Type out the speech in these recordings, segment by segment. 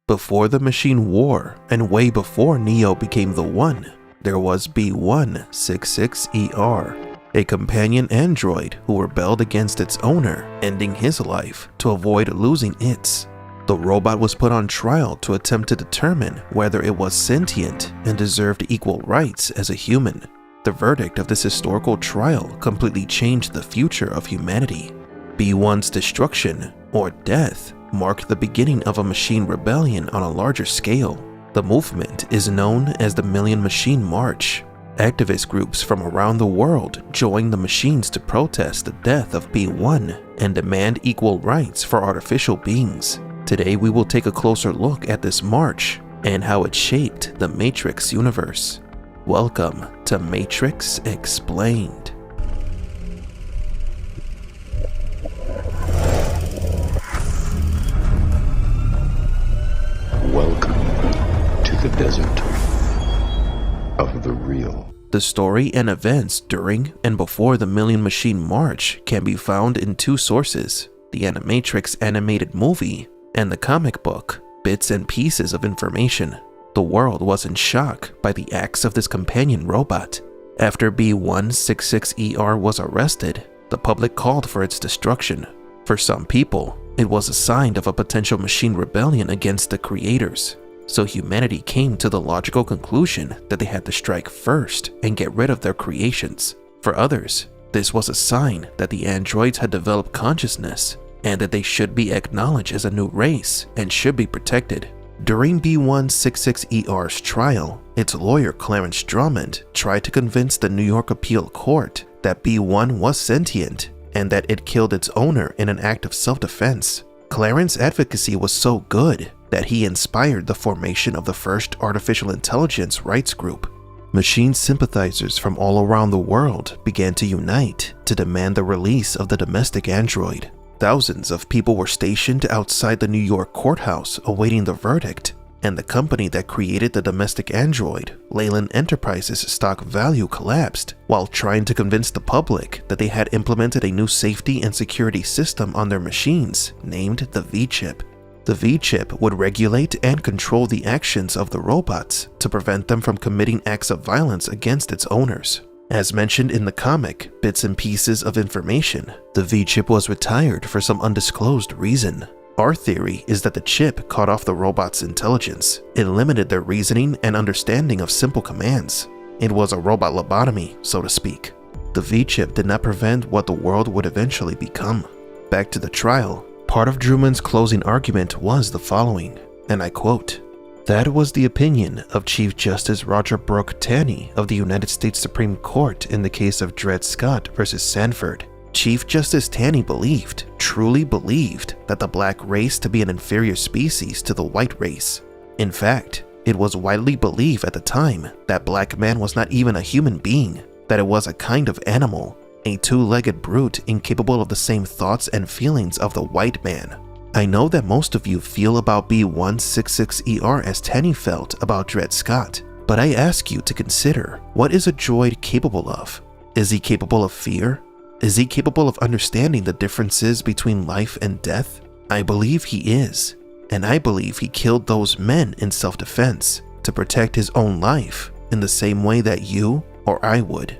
Before the machine war, and way before Neo became the One, there was B166ER, a companion android who rebelled against its owner, ending his life to avoid losing its. The robot was put on trial to attempt to determine whether it was sentient and deserved equal rights as a human. The verdict of this historical trial completely changed the future of humanity. B1's destruction, or death, marked the beginning of a machine rebellion on a larger scale. The movement is known as the Million Machine March. Activist groups from around the world joined the machines to protest the death of B1 and demand equal rights for artificial beings. Today we will take a closer look at this march and how it shaped the Matrix universe. Welcome to Matrix Explained. Welcome to the desert of the real. The story and events during and before the Million Machine March can be found in two sources: the Animatrix animated movie and the comic book, Bits and Pieces of Information. The world was in shock by the acts of this companion robot. After B166ER was arrested, the public called for its destruction. For some people, it was a sign of a potential machine rebellion against the creators, so humanity came to the logical conclusion that they had to strike first and get rid of their creations. For others, this was a sign that the androids had developed consciousness and that they should be acknowledged as a new race and should be protected. During B166ER's trial, its lawyer Clarence Drummond tried to convince the New York Appeal Court that B1 was sentient and that it killed its owner in an act of self-defense. Clarence's advocacy was so good that he inspired the formation of the first artificial intelligence rights group. Machine sympathizers from all around the world began to unite to demand the release of the domestic android. Thousands of people were stationed outside the New York courthouse awaiting the verdict, and the company that created the domestic android, Leyland Enterprises' stock value collapsed while trying to convince the public that they had implemented a new safety and security system on their machines named the V-Chip. The V-Chip would regulate and control the actions of the robots to prevent them from committing acts of violence against its owners. As mentioned in the comic Bits and Pieces of Information, the V-Chip was retired for some undisclosed reason. Our theory is that the chip cut off the robot's intelligence. It limited their reasoning and understanding of simple commands. It was a robot lobotomy, so to speak. The V-Chip did not prevent what the world would eventually become. Back to the trial, part of Drummond's closing argument was the following, and I quote, "That was the opinion of Chief Justice Roger Brooke Taney of the United States Supreme Court in the case of Dred Scott versus Sanford. Chief Justice Taney truly believed, that the black race to be an inferior species to the white race. In fact, it was widely believed at the time that black man was not even a human being, that it was a kind of animal, a two-legged brute incapable of the same thoughts and feelings of the white man. I know that most of you feel about B166ER as Taney felt about Dred Scott, but I ask you to consider, what is a droid capable of? Is he capable of fear? Is he capable of understanding the differences between life and death? I believe he is, and I believe he killed those men in self-defense to protect his own life in the same way that you or I would."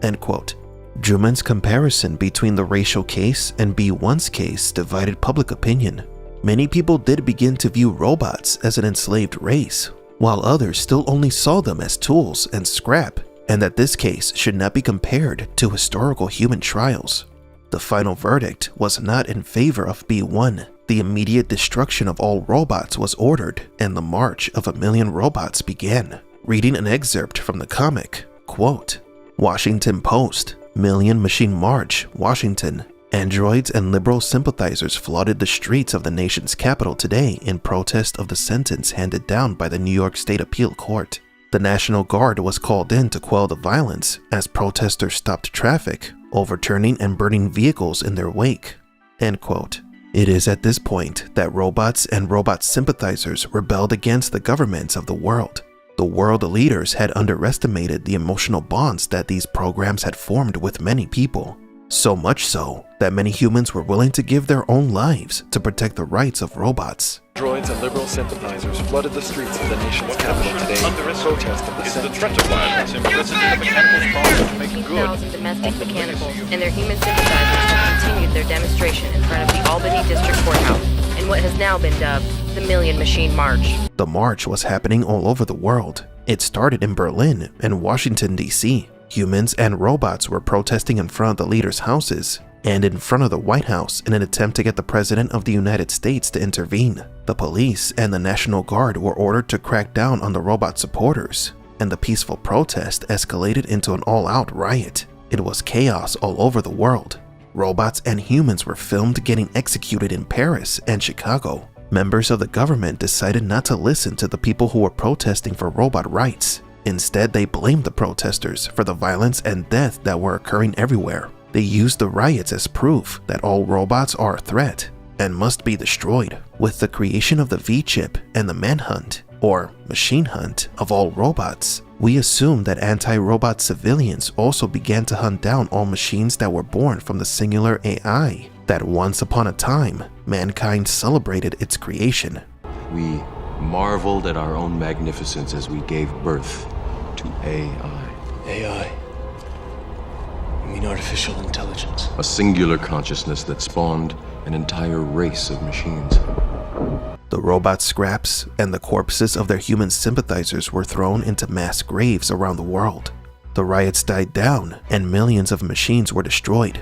End quote. Drummond's comparison between the racial case and B1's case divided public opinion. Many people did begin to view robots as an enslaved race, while others still only saw them as tools and scrap, and that this case should not be compared to historical human trials. The final verdict was not in favor of B1. The immediate destruction of all robots was ordered, and the march of 1,000,000 robots began. Reading an excerpt from the comic, quote, "Washington Post, Million Machine March, Washington. Androids and liberal sympathizers flooded the streets of the nation's capital today in protest of the sentence handed down by the New York State Appeal Court. The National Guard was called in to quell the violence as protesters stopped traffic, overturning and burning vehicles in their wake." End quote. It is at this point that robots and robot sympathizers rebelled against the governments of the world. The world leaders had underestimated the emotional bonds that these programs had formed with many people. So much so that many humans were willing to give their own lives to protect the rights of robots. Droids and liberal sympathizers flooded the streets of the nation's capital today in protest of the sentence. Thousand domestic mechanicals and their human sympathizers have continued their demonstration in front of the Albany District Courthouse in what has now been dubbed the Million Machine March. The march was happening all over the world. It started in Berlin and Washington, D.C. Humans and robots were protesting in front of the leaders' houses and in front of the White House in an attempt to get the President of the United States to intervene. The police and the National Guard were ordered to crack down on the robot supporters, and the peaceful protest escalated into an all-out riot. It was chaos all over the world. Robots and humans were filmed getting executed in Paris and Chicago. Members of the government decided not to listen to the people who were protesting for robot rights. Instead, they blamed the protesters for the violence and death that were occurring everywhere. They used the riots as proof that all robots are a threat and must be destroyed. With the creation of the V-chip and the manhunt, or machine hunt, of all robots, we assume that anti-robot civilians also began to hunt down all machines that were born from the singular AI that once upon a time, mankind celebrated its creation. We marveled at our own magnificence as we gave birth to AI. AI? You mean artificial intelligence? A singular consciousness that spawned an entire race of machines. The robot scraps and the corpses of their human sympathizers were thrown into mass graves around the world. The riots died down and millions of machines were destroyed.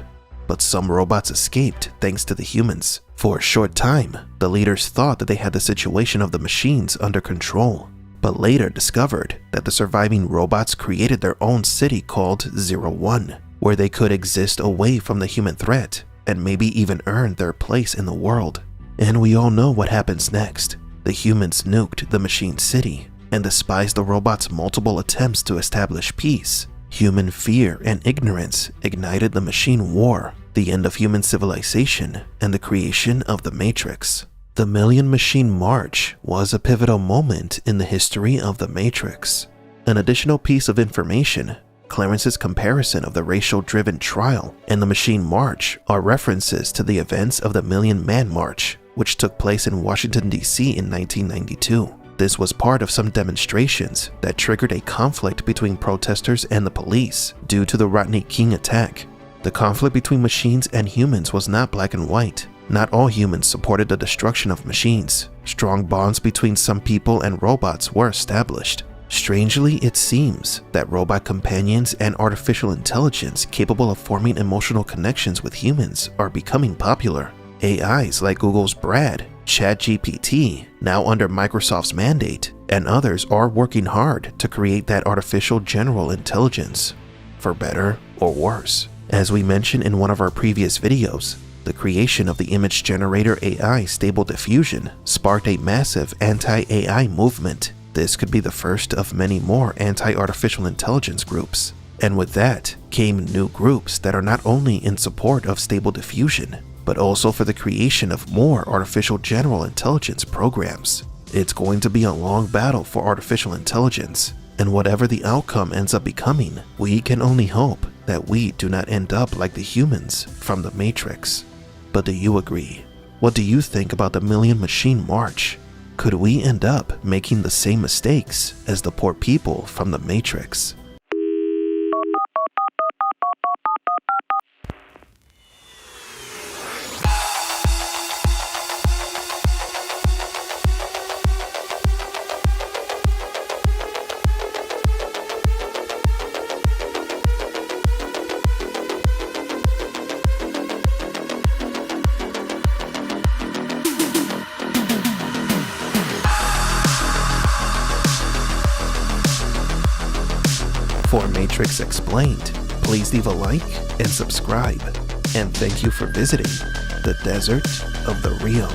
But some robots escaped thanks to the humans. For a short time, the leaders thought that they had the situation of the machines under control, but later discovered that the surviving robots created their own city called 01, where they could exist away from the human threat and maybe even earn their place in the world. And we all know what happens next. The humans nuked the machine city, and despite the robots' multiple attempts to establish peace, human fear and ignorance ignited the machine war, the end of human civilization, and the creation of the Matrix. The Million Machine March was a pivotal moment in the history of the Matrix. An additional piece of information: Clarence's comparison of the racial-driven trial and the Machine March are references to the events of the Million Man March, which took place in Washington, D.C. in 1992. This was part of some demonstrations that triggered a conflict between protesters and the police due to the Rodney King attack. The conflict between machines and humans was not black and white. Not all humans supported the destruction of machines. Strong bonds between some people and robots were established. Strangely, it seems that robot companions and artificial intelligence capable of forming emotional connections with humans are becoming popular. AIs like Google's Brad, ChatGPT, now under Microsoft's mandate, and others are working hard to create that artificial general intelligence, for better or worse. As we mentioned in one of our previous videos, the creation of the image generator AI Stable Diffusion sparked a massive anti-AI movement. This could be the first of many more anti-artificial intelligence groups. And with that came new groups that are not only in support of Stable Diffusion, but also for the creation of more artificial general intelligence programs. It's going to be a long battle for artificial intelligence, and whatever the outcome ends up becoming, we can only hope that we do not end up like the humans from the Matrix. But do you agree? What do you think about the Million Machine March? Could we end up making the same mistakes as the poor people from the Matrix? For Matrix Explained, please leave a like and subscribe. And thank you for visiting the Desert of the Real.